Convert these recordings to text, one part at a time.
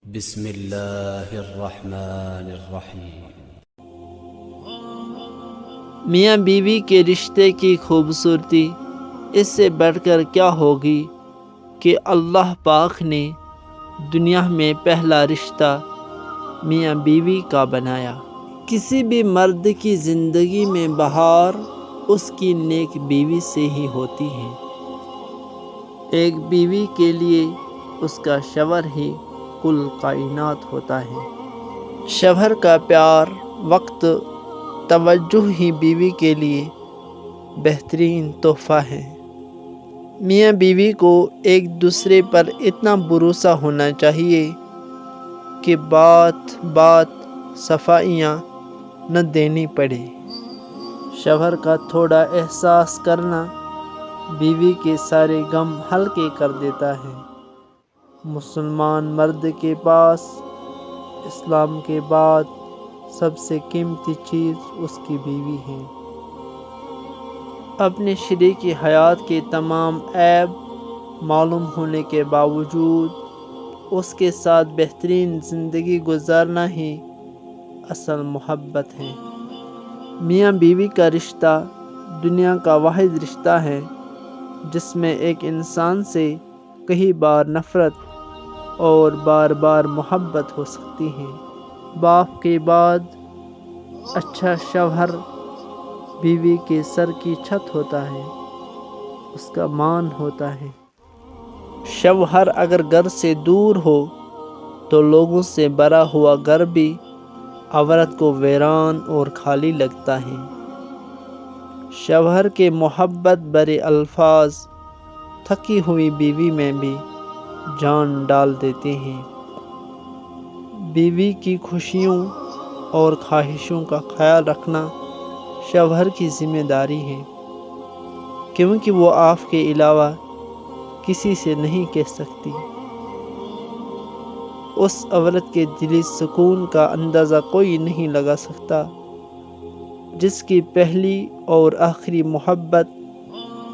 بسم اللہ الرحمن الرحیم۔ میاں بیوی کے رشتے کی خوبصورتی اس سے بڑھ کر کیا ہوگی کہ اللہ پاک نے دنیا میں پہلا رشتہ میاں بیوی کا بنایا۔ کسی بھی مرد کی زندگی میں بہار اس کی نیک بیوی سے ہی ہوتی ہے۔ ایک بیوی کے لیے اس کا شوہر ہی کل کائنات ہوتا ہے۔ شوہر کا پیار، وقت، توجہ ہی بیوی کے لیے بہترین تحفہ ہے۔ میاں بیوی کو ایک دوسرے پر اتنا بھروسہ ہونا چاہیے کہ بات بات صفائیاں نہ دینی پڑے۔ شوہر کا تھوڑا احساس کرنا بیوی کے سارے غم ہلکے کر دیتا ہے۔ مسلمان مرد کے پاس اسلام کے بعد سب سے قیمتی چیز اس کی بیوی ہے۔ اپنے شریک حیات کے تمام عیب معلوم ہونے کے باوجود اس کے ساتھ بہترین زندگی گزارنا ہی اصل محبت ہے۔ میاں بیوی کا رشتہ دنیا کا واحد رشتہ ہے جس میں ایک انسان سے کئی بار نفرت اور بار بار محبت ہو سکتی ہے۔ باپ کے بعد اچھا شوہر بیوی کے سر کی چھت ہوتا ہے، اس کا مان ہوتا ہے۔ شوہر اگر گھر سے دور ہو تو لوگوں سے بھرا ہوا گھر بھی عورت کو ویران اور خالی لگتا ہے۔ شوہر کے محبت بھرے الفاظ تھکی ہوئی بیوی میں بھی جان ڈال دیتے ہیں۔ بیوی کی خوشیوں اور خواہشوں کا خیال رکھنا شوہر کی ذمہ داری ہے، کیونکہ وہ آپ کے علاوہ کسی سے نہیں کہہ سکتی۔ اس عورت کے دلی سکون کا اندازہ کوئی نہیں لگا سکتا جس کی پہلی اور آخری محبت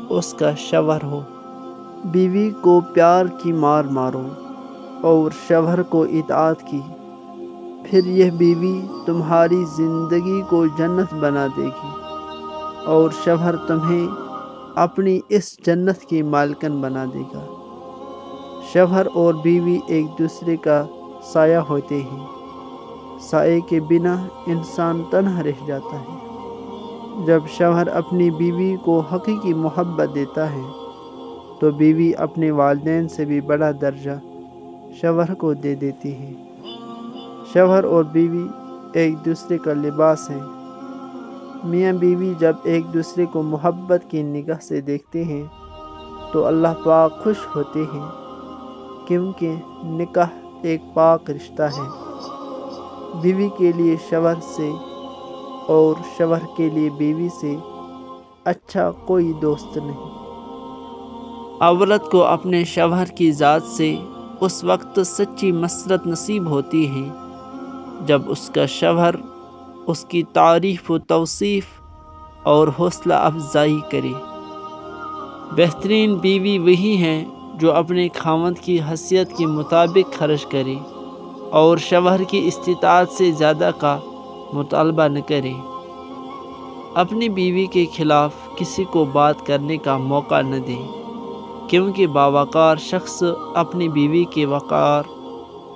اس کا شوہر ہو۔ بیوی کو پیار کی مار مارو اور شوہر کو اطاعت کی، پھر یہ بیوی تمہاری زندگی کو جنت بنا دے گی اور شوہر تمہیں اپنی اس جنت کی مالکن بنا دے گا۔ شوہر اور بیوی ایک دوسرے کا سایہ ہوتے ہیں۔ سائے کے بنا انسان تنہا رہ جاتا ہے۔ جب شوہر اپنی بیوی کو حقیقی محبت دیتا ہے تو بیوی اپنے والدین سے بھی بڑا درجہ شوہر کو دے دیتی ہے۔ شوہر اور بیوی ایک دوسرے کا لباس ہیں۔ میاں بیوی جب ایک دوسرے کو محبت کی نگاہ سے دیکھتے ہیں تو اللہ پاک خوش ہوتے ہیں، کیونکہ نکاح ایک پاک رشتہ ہے۔ بیوی کے لیے شوہر سے اور شوہر کے لیے بیوی سے اچھا کوئی دوست نہیں۔ عورت کو اپنے شوہر کی ذات سے اس وقت سچی مسرت نصیب ہوتی ہے جب اس کا شوہر اس کی تعریف و توصیف اور حوصلہ افزائی کرے۔ بہترین بیوی وہی ہے جو اپنے خاوند کی حیثیت کے مطابق خرچ کرے اور شوہر کی استطاعت سے زیادہ کا مطالبہ نہ کرے۔ اپنی بیوی کے خلاف کسی کو بات کرنے کا موقع نہ دے، کیونکہ باوقار شخص اپنی بیوی کے وقار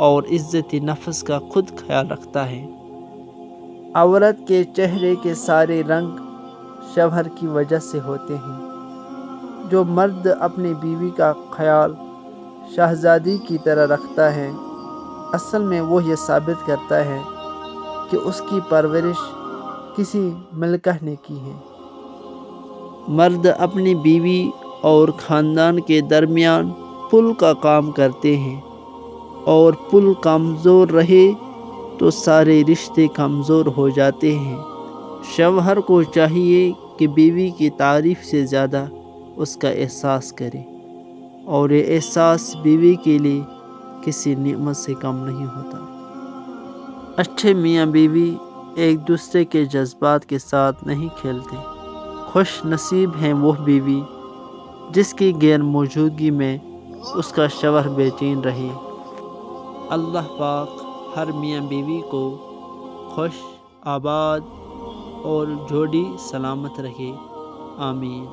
اور عزت نفس کا خود خیال رکھتا ہے۔ عورت کے چہرے کے سارے رنگ شوہر کی وجہ سے ہوتے ہیں۔ جو مرد اپنی بیوی کا خیال شہزادی کی طرح رکھتا ہے، اصل میں وہ یہ ثابت کرتا ہے کہ اس کی پرورش کسی ملکہ نے کی ہے۔ مرد اپنی بیوی اور خاندان کے درمیان پل کا کام کرتے ہیں، اور پل کمزور رہے تو سارے رشتے کمزور ہو جاتے ہیں۔ شوہر کو چاہیے کہ بیوی کی تعریف سے زیادہ اس کا احساس کرے، اور یہ احساس بیوی کے لیے کسی نعمت سے کم نہیں ہوتا۔ اچھے میاں بیوی ایک دوسرے کے جذبات کے ساتھ نہیں کھیلتے۔ خوش نصیب ہیں وہ بیوی جس کی غیر موجودگی میں اس کا شوہر بے چین رہے۔ اللہ پاک ہر میاں بیوی کو خوش، آباد اور جوڑی سلامت رکھے، آمین۔